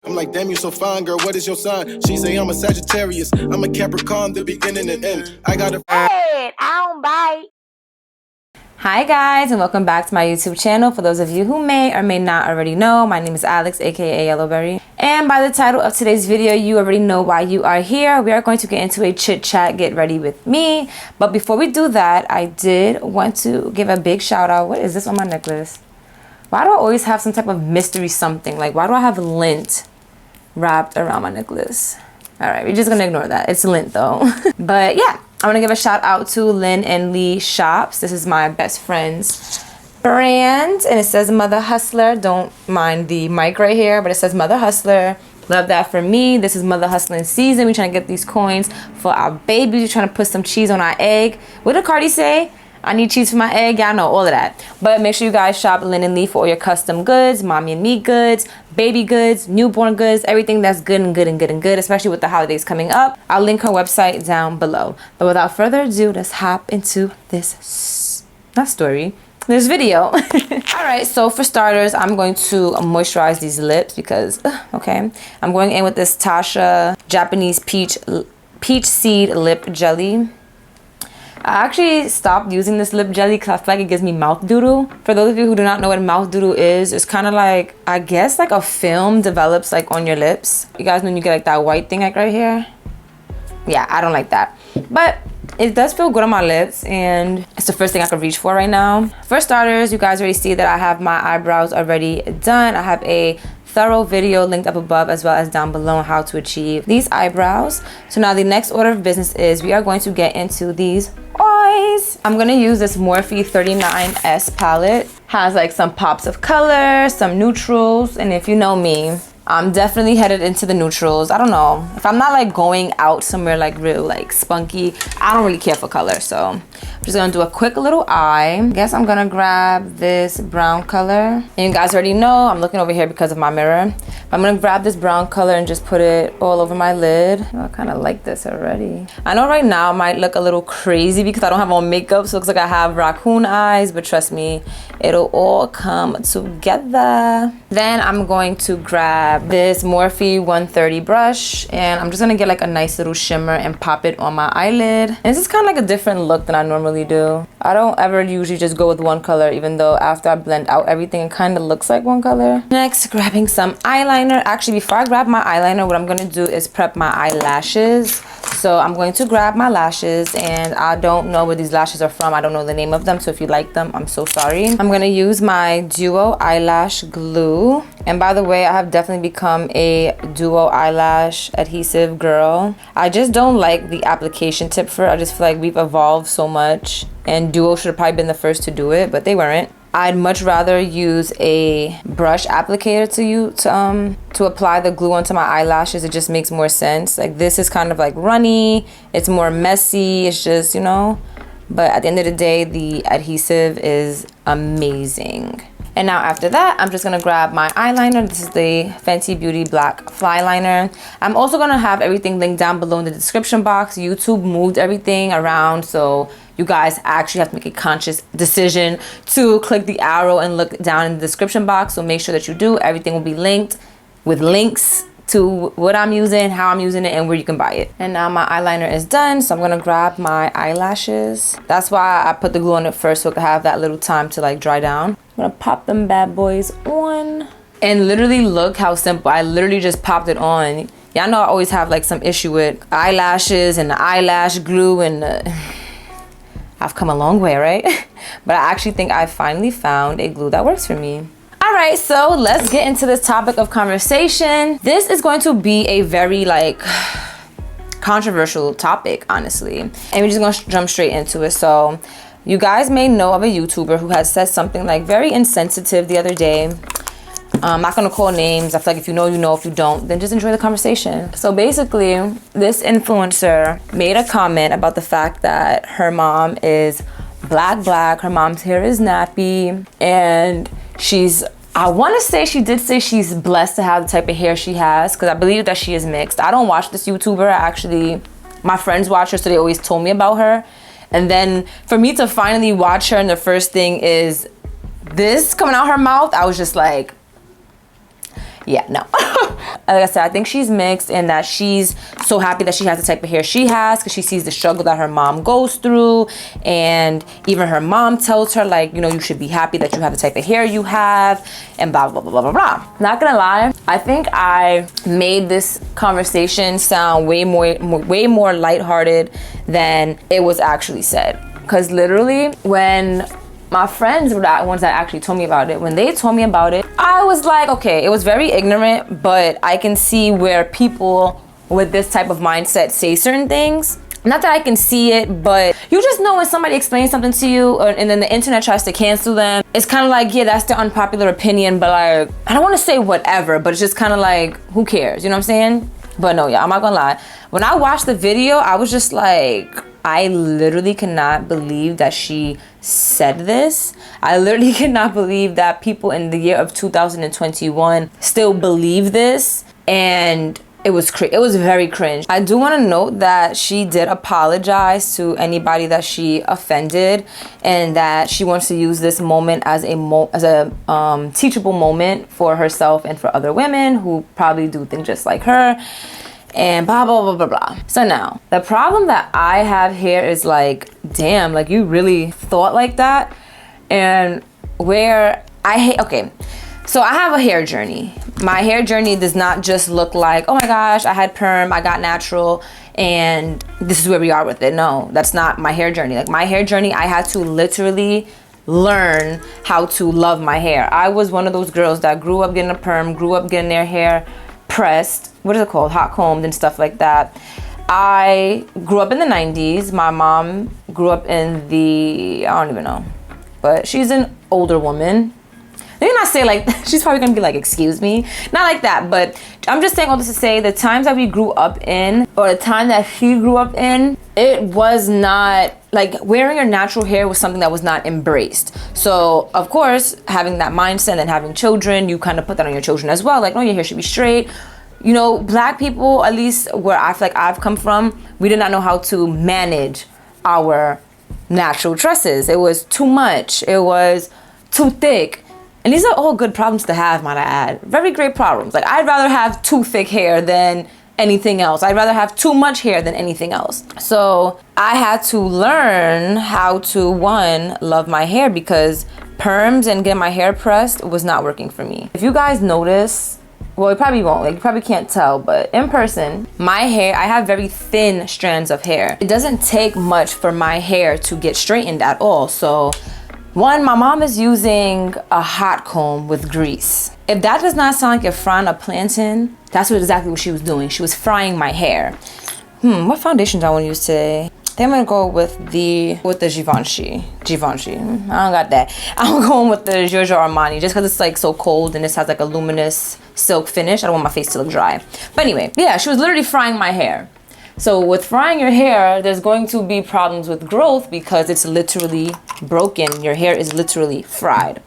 I'm like, damn, you so fine, girl, what is your sign? She say I'm a Sagittarius, I'm a Capricorn, the beginning and end. I got a... Hey, I don't bite. Hi guys, and welcome back to my YouTube channel. For those of you who may or may not already know, my name is Alex, aka Yellowberry. And by the title of today's video, you already know why you are here. We are going to get into a chit chat, get ready with me. But before we do that, I did want to give a big shout out. What is this on my necklace? Why do I always have some type of mystery something? Like, why do I have lint wrapped around my necklace? All right, we're just gonna ignore that. It's lint though. But yeah, I want to give a shout out to Lynn and Lee Shops. This is my best friend's brand, and it says Mother Hustler. Don't mind the mic right here, but it says Mother Hustler. Love that for me. This is Mother Hustling season. We're trying to get these coins for our babies. We're trying to put some cheese on our egg. What did Cardi say? I need cheese for my egg. Y'all know all of that. But make sure you guys shop Lynn and Lee for all your custom goods, mommy and me goods, baby goods, newborn goods, everything that's good and good and good and good, especially with the holidays coming up. I'll link her website down below. But without further ado, let's hop into this video. All right, so for starters, I'm going to moisturize these lips because, okay, I'm going in with this Tasha Japanese peach seed lip jelly. I actually stopped using this lip jelly because I feel like it gives me mouth doodle. For those of you who do not know what mouth doodle is, it's kind of like, I guess like a film develops like on your lips. You guys know when you get like that white thing like right here? Yeah, I don't like that. But it does feel good on my lips and it's the first thing I could reach for right now. For starters, you guys already see that I have my eyebrows already done. I have a thorough video linked up above as well as down below on how to achieve these eyebrows. So now the next order of business is we are going to get into these eyes. I'm going to use this Morphe 39S palette. Has like some pops of color, some neutrals, and if you know me, I'm definitely headed into the neutrals. I don't know. If I'm not like going out somewhere like real like spunky, I don't really care for color. So I'm just gonna do a quick little eye. I guess I'm gonna grab this brown color. And you guys already know I'm looking over here because of my mirror. But I'm gonna grab this brown color and just put it all over my lid. Oh, I kind of like this already. I know right now it might look a little crazy because I don't have on makeup. So it looks like I have raccoon eyes, but trust me, it'll all come together. Then I'm going to grab this Morphe 130 brush and I'm just gonna get like a nice little shimmer and pop it on my eyelid. And this is kind of like a different look than I normally do. I don't ever usually just go with one color, even though after I blend out everything it kind of looks like one color. Next, grabbing some eyeliner. Actually, before I grab my eyeliner, what I'm gonna do is prep my eyelashes. So I'm going to grab my lashes, and I don't know where these lashes are from. I don't know the name of them, so if you like them, I'm so sorry. I'm gonna use my Duo Eyelash Glue. And by the way, I have definitely become a Duo eyelash adhesive girl. I just don't like the application tip for it. I just feel like we've evolved so much, and Duo should have probably been the first to do it, but they weren't. I'd much rather use a brush applicator to apply the glue onto my eyelashes. It just makes more sense. Like this is kind of like runny, it's more messy, it's just, you know, but at the end of the day, the adhesive is amazing. And now after that, I'm just gonna grab my eyeliner. This is the Fenty Beauty Black Fly Liner. I'm also gonna have everything linked down below in the description box. YouTube moved everything around, so you guys actually have to make a conscious decision to click the arrow and look down in the description box. So make sure that you do. Everything will be linked with links to what I'm using, how I'm using it, and where you can buy it. And now my eyeliner is done, so I'm gonna grab my eyelashes. That's why I put the glue on it first, so it could have that little time to like dry down. I'm gonna pop them bad boys on. And literally look how simple. I literally just popped it on. Y'all know I always have like some issue with eyelashes and the eyelash glue and I've come a long way, right? But I actually think I finally found a glue that works for me. All right, so let's get into this topic of conversation. This is going to be a very like controversial topic, honestly. And we're just gonna jump straight into it. So you guys may know of a YouTuber who has said something like very insensitive the other day. I'm not gonna call names. I feel like if you know, you know. If you don't, then just enjoy the conversation. So basically, this influencer made a comment about the fact that her mom is black. Her mom's hair is nappy, and I want to say she did say she's blessed to have the type of hair she has, because I believe that she is mixed. I don't watch this YouTuber. My friends watch her, so they always told me about her. And then for me to finally watch her, and the first thing is this coming out her mouth, I was just like, Yeah, no. Like I said, I think she's mixed in that she's so happy that she has the type of hair she has because she sees the struggle that her mom goes through. And even her mom tells her, like, you know, you should be happy that you have the type of hair you have and blah, blah, blah, blah, blah, blah. Not gonna lie, I think I made this conversation sound way more lighthearted than it was actually said. Because literally, when my friends were the ones that actually told me about it, when they told me about it, I was like, okay, it was very ignorant, but I can see where people with this type of mindset say certain things. Not that I can see it, but you just know when somebody explains something to you and then the internet tries to cancel them. It's kind of like, yeah, that's the unpopular opinion, but like, I don't want to say whatever, but it's just kind of like, who cares? You know what I'm saying? But no, yeah, I'm not gonna lie. When I watched the video, I was just like, I literally cannot believe that she said this. I literally cannot believe that people in the year of 2021 still believe this. And it was very cringe. I do want to note that she did apologize to anybody that she offended, and that she wants to use this moment as a teachable moment for herself and for other women who probably do things just like her. And blah, blah, blah, blah, blah. So now, the problem that I have here is like, damn, like you really thought like that? And where I hate, okay, so I have a hair journey. My hair journey does not just look like, oh my gosh, I had perm, I got natural, and this is where we are with it. No, that's not my hair journey. Like my hair journey, I had to literally learn how to love my hair. I was one of those girls that grew up getting a perm, grew up getting their hair pressed, what is it called, hot combed and stuff like that. I grew up in the 90s. My mom grew up in the, I don't even know, but she's an older woman. Let me not say like, she's probably gonna be like, excuse me, not like that, but I'm just saying all this to say the times that we grew up in, or the time that she grew up in, it was not, like wearing your natural hair was something that was not embraced. So of course, having that mindset and then having children, you kind of put that on your children as well. Like, no, your hair should be straight. You know, black people, at least where I feel like I've come from, we did not know how to manage our natural tresses. It was too much. It was too thick. And these are all good problems to have, might I add. Very great problems. Like, I'd rather have too thick hair than anything else. I'd rather have too much hair than anything else. So I had to learn how to, one, love my hair, because perms and getting my hair pressed was not working for me. If you guys notice, well, you probably won't, like you probably can't tell, but in person, my hair, I have very thin strands of hair. It doesn't take much for my hair to get straightened at all. So one, my mom is using a hot comb with grease. If that does not sound like you're frying a plantain, that's exactly what she was doing. She was frying my hair. What foundation do I want to use today? I think I'm gonna go with the Givenchy. I don't got that. I'm going with the Giorgio Armani just because it's like so cold and this has like a luminous silk finish. I don't want my face to look dry. But anyway, yeah, she was literally frying my hair. So with frying your hair, there's going to be problems with growth because it's literally broken. Your hair is literally fried.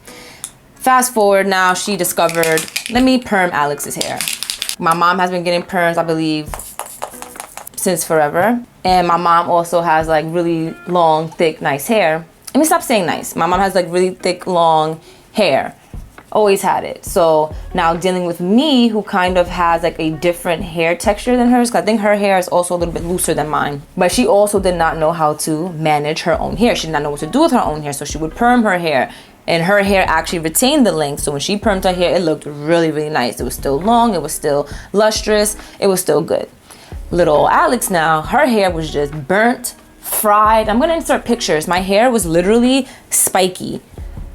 Fast forward now, she discovered, let me perm Alex's hair. My mom has been getting perms, I believe, since forever. And my mom also has like really long, thick, nice hair. Let me stop saying nice. My mom has like really thick, long hair. Always had it. So now dealing with me, who kind of has like a different hair texture than hers, because I think her hair is also a little bit looser than mine. But she also did not know how to manage her own hair. She did not know what to do with her own hair. So she would perm her hair. And her hair actually retained the length. So when she permed her hair, it looked really, really nice. It was still long. It was still lustrous. It was still good. Little Alex now, her hair was just burnt, fried. I'm gonna insert pictures. My hair was literally spiky.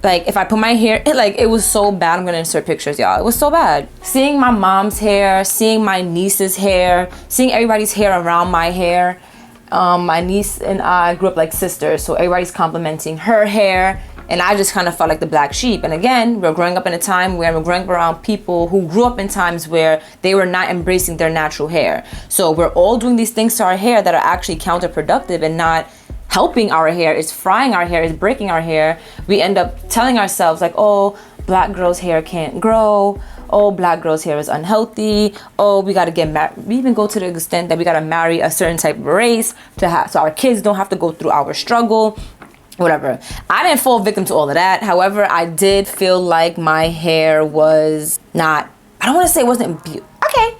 Like if I put my hair, it was so bad. I'm gonna insert pictures, y'all. It was so bad. Seeing my mom's hair, seeing my niece's hair, seeing everybody's hair around my hair. My niece and I grew up like sisters, so everybody's complimenting her hair. And I just kind of felt like the black sheep. And again, we're growing up in a time where we're growing up around people who grew up in times where they were not embracing their natural hair. So we're all doing these things to our hair that are actually counterproductive and not helping our hair. It's frying our hair, it's breaking our hair. We end up telling ourselves like, oh, black girls' hair can't grow. Oh, black girls' hair is unhealthy. Oh, we gotta get married. We even go to the extent that we gotta marry a certain type of race so our kids don't have to go through our struggle. Whatever. I didn't fall victim to all of that. However, I did feel like my hair was not, I I don't want to say it wasn't beautiful. Okay.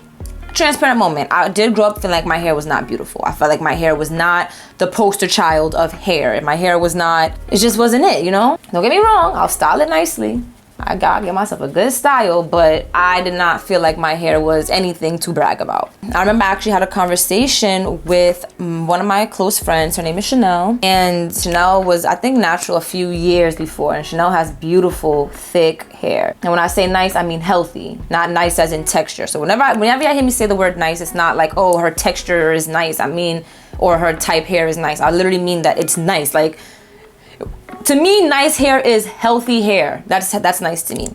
Transparent moment. I did grow up feeling like my hair was not beautiful. I felt like my hair was not the poster child of hair. And my hair was not, it just wasn't it, you know? Don't get me wrong, I'll style it nicely. I gotta give myself a good style, but I did not feel like my hair was anything to brag about. I remember I actually had a conversation with one of my close friends. Her name is Chanel, and Chanel was, I think, natural a few years before, and Chanel has beautiful, thick hair. And when I say nice, I mean healthy, not nice as in texture. So whenever you hear me say the word nice, it's not like, oh, her texture is nice. I mean, or her type hair is nice. I literally mean that it's nice. Like, to me, nice hair is healthy hair. That's nice to me.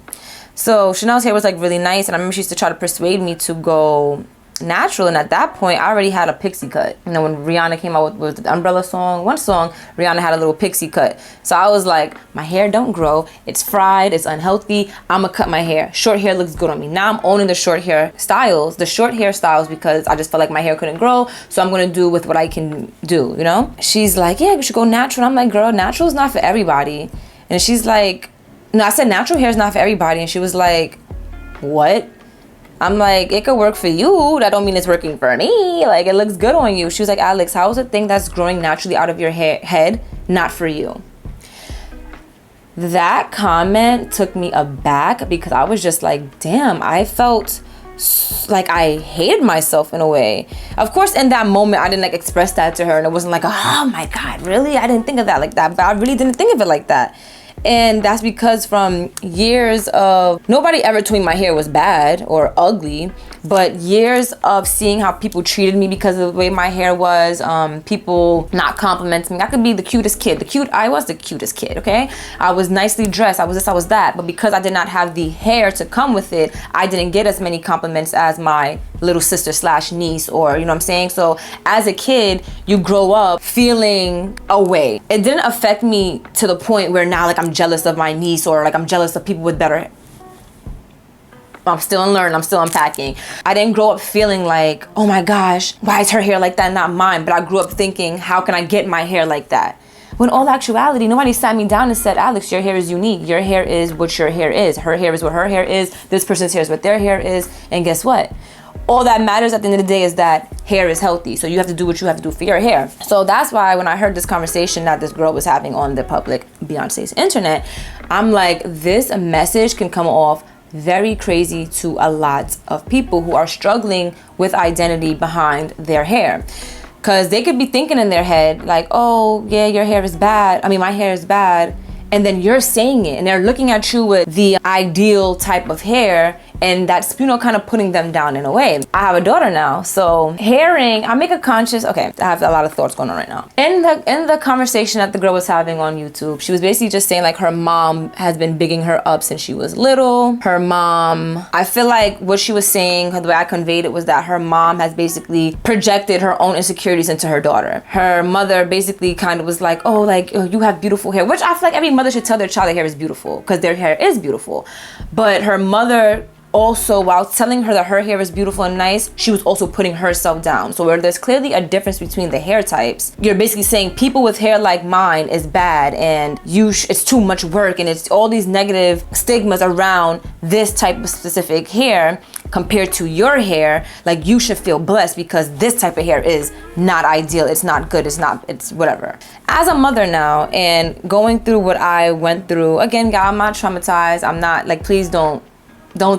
So Chanel's hair was like really nice, and I remember she used to try to persuade me to go natural, and at that point I already had a pixie cut. You know, when Rihanna came out with the Umbrella song, one song, Rihanna had a little pixie cut. So I was like, my hair don't grow, it's fried, it's unhealthy, I'ma cut my hair. Short hair looks good on me. Now I'm owning the short hair styles, because I just felt like my hair couldn't grow, so I'm gonna do with what I can do, you know? She's like, yeah, we should go natural. I'm like, girl, natural is not for everybody. And she's like, no, I said natural hair is not for everybody, and she was like, what? I'm like, it could work for you. That don't mean it's working for me. Like, it looks good on you. She was like, Alex, how is a thing that's growing naturally out of your head not for you? That comment took me aback because I was just like, damn, I felt like I hated myself in a way. Of course, in that moment, I didn't like express that to her, and it wasn't like, oh my God, really? I didn't think of that like that, but I really didn't think of it like that. And that's because from years of, nobody ever told me my hair was bad or ugly, but years of seeing how people treated me because of the way my hair was, people not complimenting me. I could be the cutest kid. I was the cutest kid, okay? I was nicely dressed, I was this, I was that, but because I did not have the hair to come with it, I didn't get as many compliments as my little sister slash niece, or, you know what I'm saying? So as a kid, you grow up feeling a way. It didn't affect me to the point where now like I'm jealous of my niece, or like I'm jealous of people with better hair. I'm still learning, I'm still unpacking. I didn't grow up feeling like, oh my gosh, why is her hair like that, not mine? But I grew up thinking, how can I get my hair like that? When all actuality, nobody sat me down and said, Alex, your hair is unique. Your hair is what your hair is. Her hair is what her hair is. This person's hair is what their hair is. And guess what? All that matters at the end of the day is that hair is healthy. So you have to do what you have to do for your hair. So that's why when I heard this conversation that this girl was having on the public Beyonce's internet, I'm like, this message can come off very crazy to a lot of people who are struggling with identity behind their hair. Because they could be thinking in their head like, oh yeah, your hair is bad. I mean, my hair is bad. And then you're saying it, and they're looking at you with the ideal type of hair, and that's, you know, kind of putting them down in a way. I have a daughter now, so hearing, I make a conscious, okay, I have a lot of thoughts going on right now. In the conversation that the girl was having on YouTube, she was basically just saying like her mom has been bigging her up since she was little. Her mom, I feel like what she was saying, the way I conveyed it was that her mom has basically projected her own insecurities into her daughter. Her mother basically kind of was like, oh, like, oh, you have beautiful hair, which I feel like every mother should tell their child their hair is beautiful because their hair is beautiful. But her mother also, while telling her that her hair is beautiful and nice, she was also putting herself down. So where there's clearly a difference between the hair types, you're basically saying people with hair like mine is bad, and it's too much work, and it's all these negative stigmas around this type of specific hair compared to your hair. Like, you should feel blessed because this type of hair is not ideal, it's not good, it's whatever. As a mother now, and going through what I went through, again, God, I'm not traumatized. I'm not, like, please don't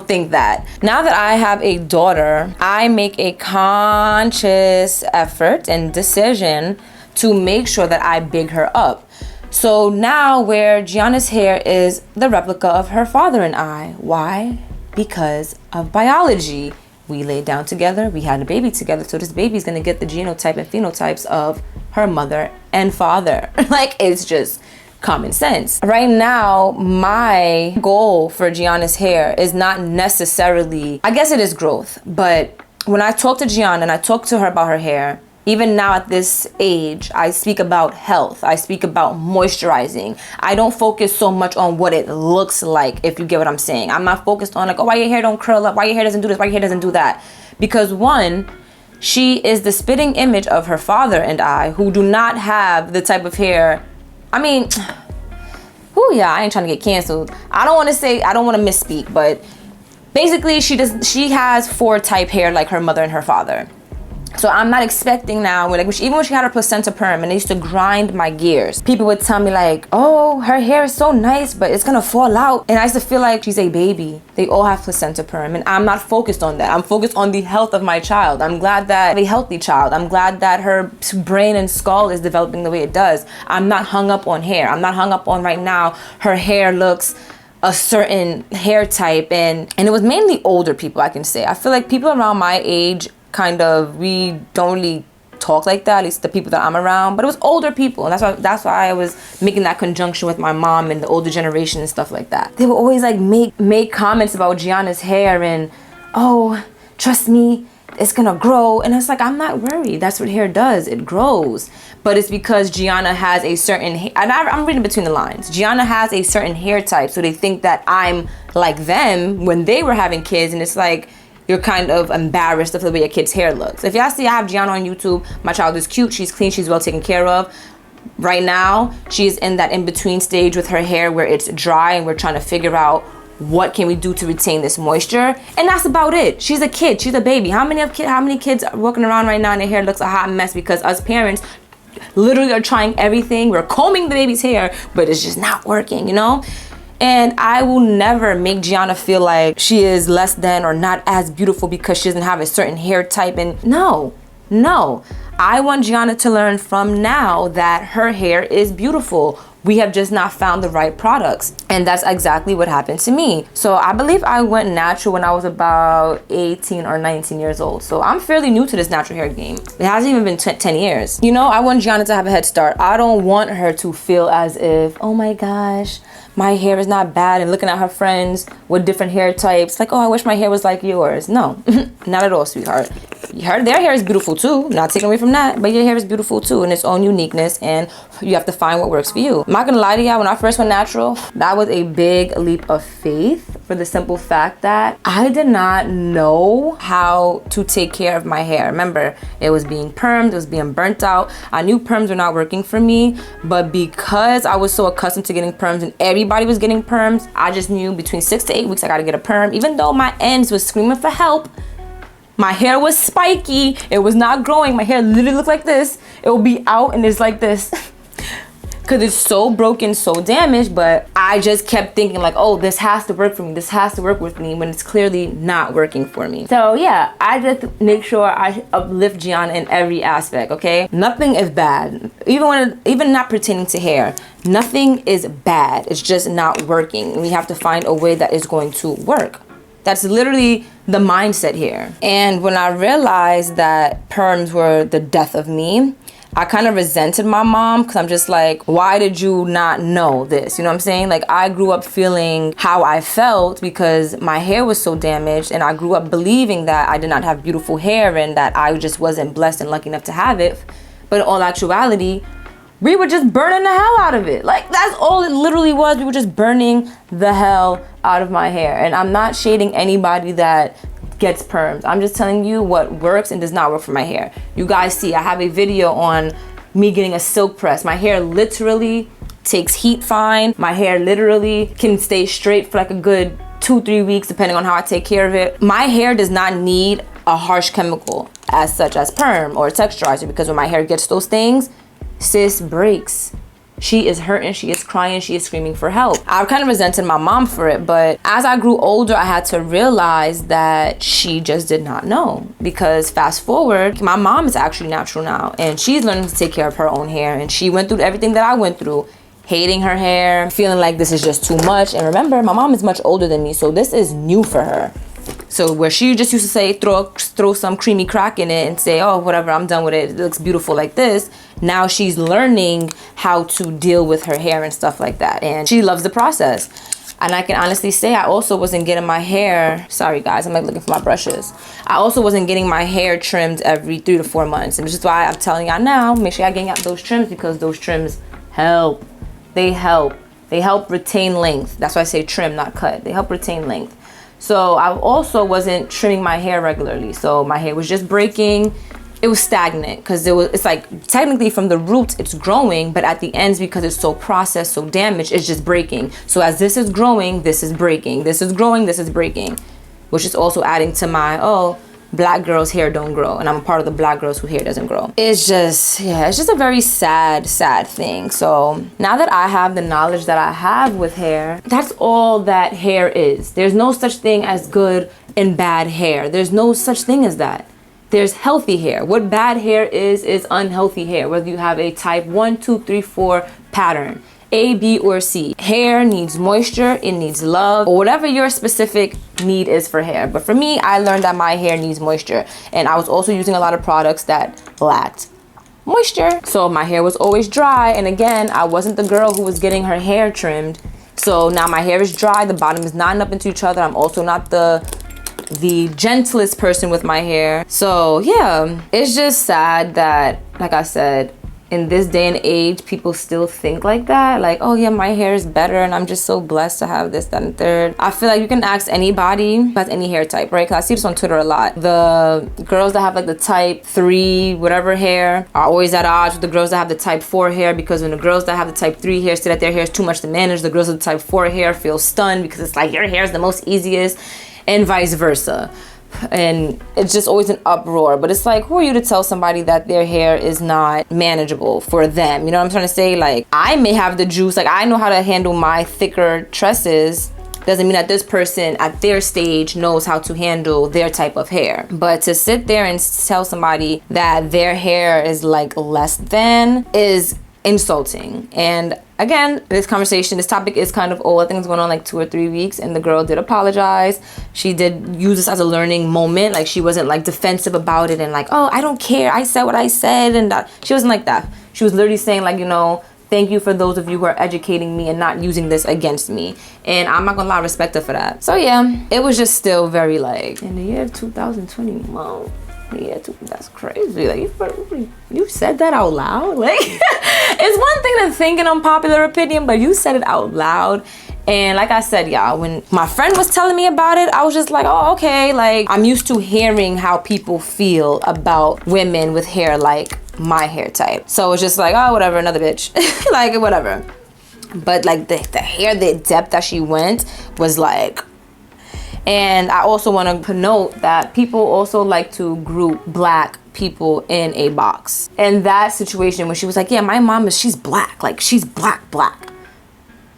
think that. Now that I have a daughter, I make a conscious effort and decision to make sure that I big her up. So now where Gianna's hair is the replica of her father and I. Why? Because of biology. We laid down together, we had a baby together, so this baby's gonna get the genotype and phenotypes of her mother and father. Like, it's just common sense. Right now, my goal for Gianna's hair is not necessarily, I guess it is growth, but when I talk to Gianna and I talk to her about her hair, even now at this age, I speak about health. I speak about moisturizing. I don't focus so much on what it looks like, if you get what I'm saying. I'm not focused on like, oh, why your hair don't curl up? Why your hair doesn't do this? Why your hair doesn't do that? Because one, she is the spitting image of her father and I, who do not have the type of hair. I mean, oh yeah, I ain't trying to get canceled. I don't want to misspeak, but basically she has 4 type hair like her mother and her father. So I'm not expecting now, even when she had her placenta perm and it used to grind my gears, people would tell me like, oh, her hair is so nice, but it's gonna fall out. And I used to feel like she's a baby. They all have placenta perm and I'm not focused on that. I'm focused on the health of my child. I'm glad that a healthy child. I'm glad that her brain and skull is developing the way it does. I'm not hung up on hair. I'm not hung up on right now, her hair looks a certain hair type. And it was mainly older people, I can say. I feel like people around my age, we don't really talk like that, at least the people that I'm around, but it was older people, and that's why I was making that conjunction with my mom and the older generation and stuff like that. They would always like make comments about Gianna's hair and, oh, trust me, it's gonna grow. And it's like, I'm not worried. That's what hair does, it grows. But it's because Gianna has a certain, and I'm reading between the lines, Gianna has a certain hair type, so they think that I'm like them when they were having kids, and it's like, you're kind of embarrassed of the way your kid's hair looks. If y'all see, I have Gianna on YouTube. My child is cute, she's clean, she's well taken care of. Right now, she's in that in-between stage with her hair where it's dry and we're trying to figure out what can we do to retain this moisture. And that's about it. She's a kid, she's a baby. How many kids are walking around right now and their hair looks a hot mess because us parents literally are trying everything. We're combing the baby's hair, but it's just not working, you know? And I will never make Gianna feel like she is less than or not as beautiful because she doesn't have a certain hair type. And no. I want Gianna to learn from now that her hair is beautiful. We have just not found the right products. And that's exactly what happened to me. So I believe I went natural when I was about 18 or 19 years old. So I'm fairly new to this natural hair game. It hasn't even been 10 years. You know, I want Gianna to have a head start. I don't want her to feel as if, oh my gosh, my hair is not bad, and looking at her friends with different hair types, like, oh, I wish my hair was like yours. No, not at all, sweetheart. Their hair is beautiful too, not taking away from that, but your hair is beautiful too in its own uniqueness, and you have to find what works for you. I'm not gonna lie to y'all, when I first went natural, that was a big leap of faith for the simple fact that I did not know how to take care of my hair. Remember, it was being permed, it was being burnt out. I knew perms were not working for me, but because I was so accustomed to getting perms and everybody was getting perms, I just knew between 6 to 8 weeks I gotta get a perm. Even though my ends was screaming for help, my hair was spiky, it was not growing. My hair literally looked like this. It will be out and it's like this. Because it's so broken, so damaged, but I just kept thinking like, oh, this has to work for me, this has to work with me, when it's clearly not working for me. So yeah, I just make sure I uplift Gianna in every aspect, okay? Nothing is bad. Even not pertaining to hair, nothing is bad. It's just not working. We have to find a way that is going to work. That's literally the mindset here. And when I realized that perms were the death of me, I kind of resented my mom because I'm just like, why did you not know this? You know what I'm saying? Like, I grew up feeling how I felt because my hair was so damaged, and I grew up believing that I did not have beautiful hair and that I just wasn't blessed and lucky enough to have it. But in all actuality, we were just burning the hell out of it. Like, that's all it literally was. We were just burning the hell out of my hair. And I'm not shading anybody that gets perms. I'm just telling you what works and does not work for my hair. You guys see, I have a video on me getting a silk press. My hair literally takes heat fine. My hair literally can stay straight for like a good 2-3 weeks depending on how I take care of it. My hair does not need a harsh chemical as such as perm or texturizer, because when my hair gets those things, sis breaks. She is hurting, she is crying, she is screaming for help. I kind of resented my mom for it, but as I grew older, I had to realize that she just did not know. Because fast forward, my mom is actually natural now, and she's learning to take care of her own hair, and she went through everything that I went through. Hating her hair, feeling like this is just too much. And remember, my mom is much older than me, so this is new for her. So where she just used to say, throw some creamy crack in it and say, oh, whatever, I'm done with it, it looks beautiful like this. Now she's learning how to deal with her hair and stuff like that. And she loves the process. And I can honestly say I also wasn't getting my hair, sorry guys, I'm like looking for my brushes. I also wasn't getting my hair trimmed every 3 to 4 months. And which is why I'm telling y'all now, make sure y'all getting out those trims, because those trims help. They help. They help retain length. That's why I say trim, not cut. They help retain length. So I also wasn't trimming my hair regularly. So my hair was just breaking. It was stagnant because it's like technically from the roots it's growing, but at the ends, because it's so processed, so damaged, it's just breaking. So as this is growing, this is breaking. This is growing, this is breaking. which is also adding to my, oh, black girls' hair don't grow, and I'm a part of the black girls whose hair doesn't grow. It's just, yeah, it's just a very sad thing. So now that I have the knowledge that I have with hair, that's all that hair is. There's no such thing as good and bad hair. There's no such thing as that. There's healthy hair. What bad hair is unhealthy hair, whether you have a type 1, 2, 3, 4 pattern. A, B, or C. Hair needs moisture, it needs love, or whatever your specific need is for hair. But for me, I learned that my hair needs moisture, and I was also using a lot of products that lacked moisture. So my hair was always dry, and again, I wasn't the girl who was getting her hair trimmed. So now my hair is dry, the bottom is knotting up into each other. I'm also not the gentlest person with my hair. So yeah, it's just sad that, like I said, in this day and age, people still think like that. Like, oh yeah, my hair is better and I'm just so blessed to have this, that, and third. I feel like you can ask anybody who has any hair type, right? Because I see this on Twitter a lot. The girls that have like the type 3, whatever hair, are always at odds with the girls that have the type 4 hair, because when the girls that have the type 3 hair say that their hair is too much to manage, the girls with the type 4 hair feel stunned because it's like your hair is the most easiest, and vice versa. And it's just always an uproar. But it's like, who are you to tell somebody that their hair is not manageable for them? You know what I'm trying to say? Like, I may have the juice, like I know how to handle my thicker tresses. Doesn't mean that this person at their stage knows how to handle their type of hair. But to sit there and tell somebody that their hair is like less than is insulting. And again, this topic is kind of old. I think it's going on like 2 or 3 weeks, and the girl did apologize. She did use this as a learning moment. Like, she wasn't like defensive about it and like, oh, I don't care, I said what I said, and that. She wasn't like that. She was literally saying like, you know, thank you for those of you who are educating me and not using this against me. And I'm not gonna lie, respect her for that. So yeah, it was just still very like, in the year 2021. Yeah, that's crazy. Like, you said that out loud? Like, it's one thing to think an unpopular opinion, but you said it out loud. And like I said, y'all, when my friend was telling me about it, I was just like, oh, okay. Like, I'm used to hearing how people feel about women with hair like my hair type. So it's just like, oh, whatever, another bitch. Like, whatever. But like the hair, the depth that she went was like. And I also want to note that people also like to group black people in a box. And that situation when she was like, yeah, my mom she's black. Like, she's black.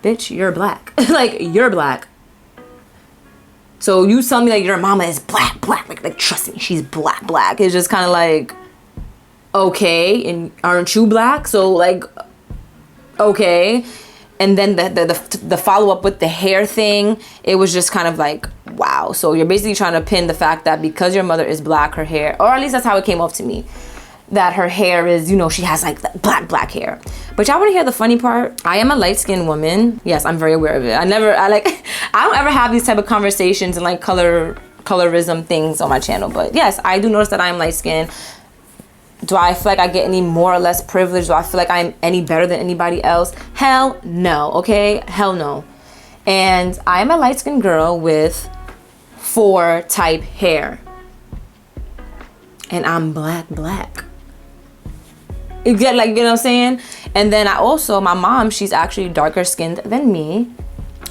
Bitch, you're black. Like, you're black. So you tell me that your mama is black. Like trust me, she's black. It's just kind of like, okay, and aren't you black? So like, okay. And then the follow-up with the hair thing, it was just kind of like, wow. So you're basically trying to pin the fact that because your mother is black, her hair, or at least that's how it came off to me, that her hair is, you know, she has like black hair. But y'all want to hear the funny part? I am a light-skinned woman. Yes, I'm very aware of it. I don't ever have these type of conversations and like colorism things on my channel. But yes, I do notice that I'm light-skinned. Do I feel like I get any more or less privilege? Do I feel like I'm any better than anybody else? Hell no, okay? Hell no. And I'm a light-skinned girl with 4 type hair. And I'm black. You get, like, you know what I'm saying? And then my mom, she's actually darker skinned than me.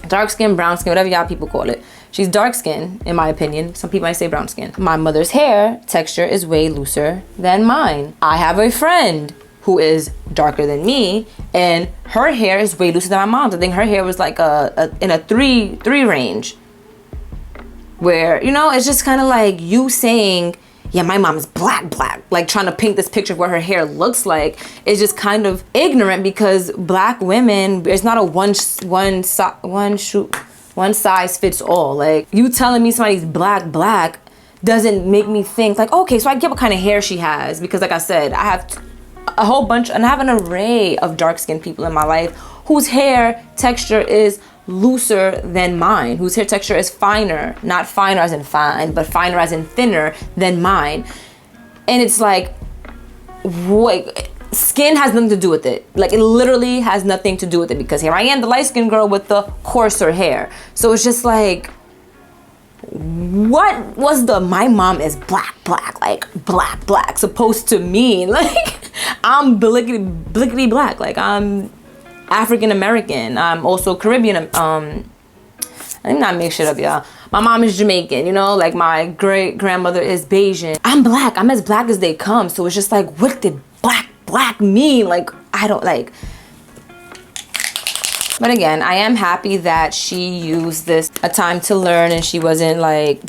Dark skin, brown skin, whatever y'all people call it. She's dark skin, in my opinion. Some people might say brown skin. My mother's hair texture is way looser than mine. I have a friend who is darker than me, and her hair is way looser than my mom's. I think her hair was like in a three range. Where, you know, it's just kind of like you saying, yeah, my mom is black. Like, trying to paint this picture of what her hair looks like is just kind of ignorant, because black women, it's not a one size fits all. Like, you telling me somebody's black doesn't make me think like, okay, so I get what kind of hair she has, because like I said, I have a whole bunch, and I have an array of dark skinned people in my life whose hair texture is looser than mine, whose hair texture is finer, not finer as in fine, but finer as in thinner than mine. And it's like, what? Skin has nothing to do with it. Like, it literally has nothing to do with it, because here I am, the light-skinned girl with the coarser hair. So it's just like, what was my mom is black, like black supposed to mean? Like, I'm blickety black. Like, I'm African American. I'm also Caribbean. I think not make shit up, y'all. My mom is Jamaican, you know, like my great grandmother is Bayesian. I'm black. I'm as black as they come. So it's just like, what did black mean? Like, I don't like. But again, I am happy that she used this a time to learn, and she wasn't like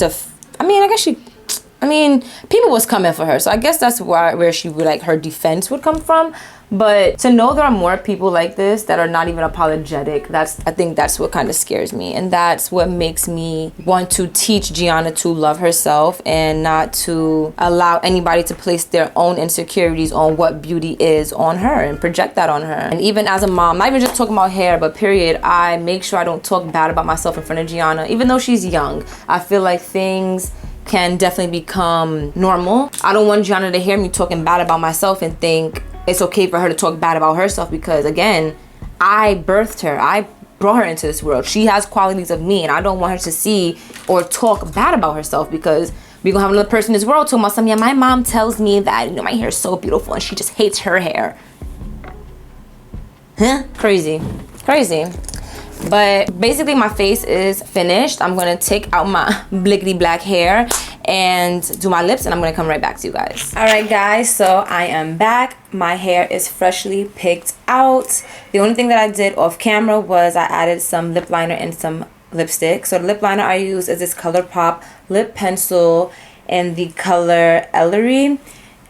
I mean, people was coming for her, so I guess that's where she would, like, her defense would come from. But to know there are more people like this that are not even apologetic, I think that's what kind of scares me, and that's what makes me want to teach Gianna to love herself and not to allow anybody to place their own insecurities on what beauty is on her and project that on her. And even as a mom, not even just talking about hair, but period, I make sure I don't talk bad about myself in front of Gianna, even though she's young. I feel like things can definitely become normal. I don't want Gianna to hear me talking bad about myself and think it's okay for her to talk bad about herself, because again, I birthed her. I brought her into this world. She has qualities of me, and I don't want her to see or talk bad about herself, because we're gonna have another person in this world talking about something. Yeah, my mom tells me that, you know, my hair is so beautiful and she just hates her hair. Huh? Crazy. But basically my face is finished. I'm gonna take out my blickety black hair and do my lips, and I'm gonna come right back to you guys. All right guys, so I am back. My hair is freshly picked out. The only thing that I did off camera was I added some lip liner and some lipstick. So the lip liner I use is this Colourpop lip pencil in the color Ellarie.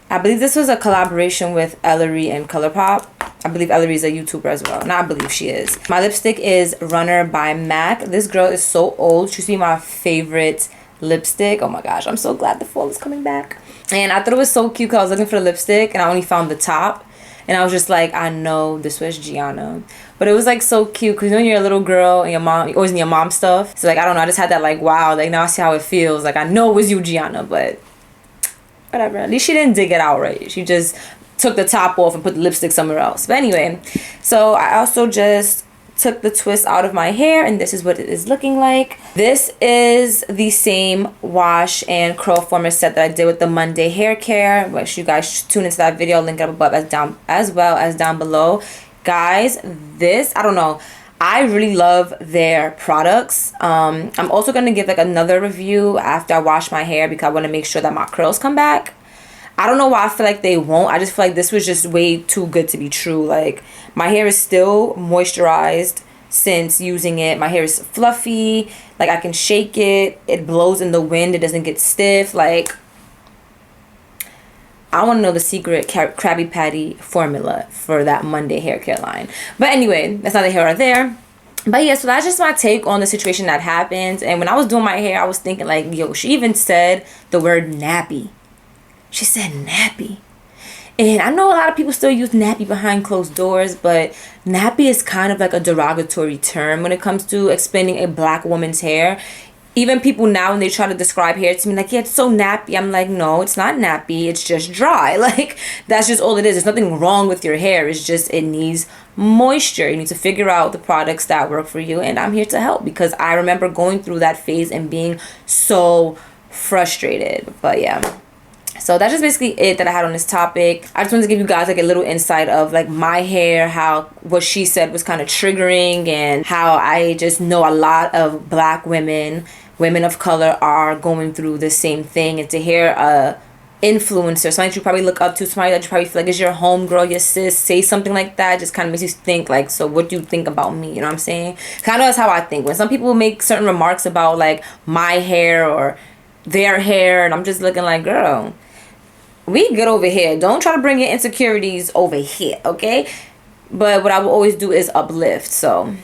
I believe this was a collaboration with Ellarie and Colourpop. I believe Ellarie is a YouTuber as well. Not I believe she is. My lipstick is Runner by MAC. This girl is so old. She used to be my favorite lipstick. Oh my gosh, I'm so glad the fall is coming back. And I thought it was so cute because I was looking for the lipstick and I only found the top. And I was just like, I know this was Gianna. But it was like so cute because, you know, when you're a little girl and your mom, you're always in your mom's stuff. So like, I don't know, I just had that like, wow, like now I see how it feels. Like I know it was you, Gianna, but whatever. At least she didn't dig it out right. She just took the top off and put the lipstick somewhere else. But anyway, so I also just took the twist out of my hair, and this is what it is looking like. This is the same wash and curl former set that I did with the Monday hair care, which you guys tune into that video, link up above as well as down below. Guys, this, I don't know, I really love their products. I'm also gonna give like another review after I wash my hair because I want to make sure that my curls come back. I don't know why I feel like they won't. I just feel like this was just way too good to be true. Like, my hair is still moisturized since using it. My hair is fluffy. Like, I can shake it. It blows in the wind. It doesn't get stiff. Like, I want to know the secret Krabby Patty formula for that Monday hair care line. But anyway, that's neither here or there. But yeah, so that's just my take on the situation that happened. And when I was doing my hair, I was thinking like, yo, she even said the word nappy. She said nappy. And I know a lot of people still use nappy behind closed doors, but nappy is kind of like a derogatory term when it comes to explaining a black woman's hair. Even people now, when they try to describe hair to me, like, yeah, it's so nappy. I'm like, no, it's not nappy. It's just dry. Like, that's just all it is. There's nothing wrong with your hair. It's just it needs moisture. You need to figure out the products that work for you. And I'm here to help because I remember going through that phase and being so frustrated. But yeah. So that's just basically it that I had on this topic. I just wanted to give you guys like a little insight of like my hair, how what she said was kind of triggering, and how I just know a lot of black women of color are going through the same thing. And to hear a influencer, somebody that you probably look up to, somebody that you probably feel like is your homegirl, your sis, say something like that, just kind of makes you think like, so what do you think about me? You know what I'm saying? Kind of that's how I think. When some people make certain remarks about like my hair or their hair, and I'm just looking like, girl, we good over here. Don't try to bring your insecurities over here, okay? But what I will always do is uplift. So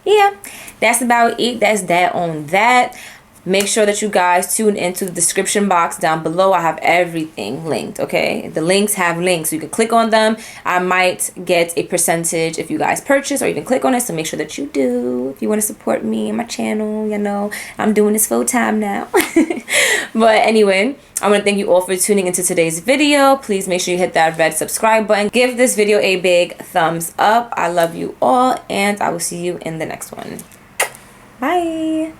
yeah, that's about it. That's that on that. Make sure that you guys tune into the description box down below. I have everything linked, okay? The links have links. So you can click on them. I might get a percentage if you guys purchase, or you can click on it. So make sure that you do. If you want to support me and my channel, you know, I'm doing this full time now. But anyway, I want to thank you all for tuning into today's video. Please make sure you hit that red subscribe button. Give this video a big thumbs up. I love you all, and I will see you in the next one. Bye.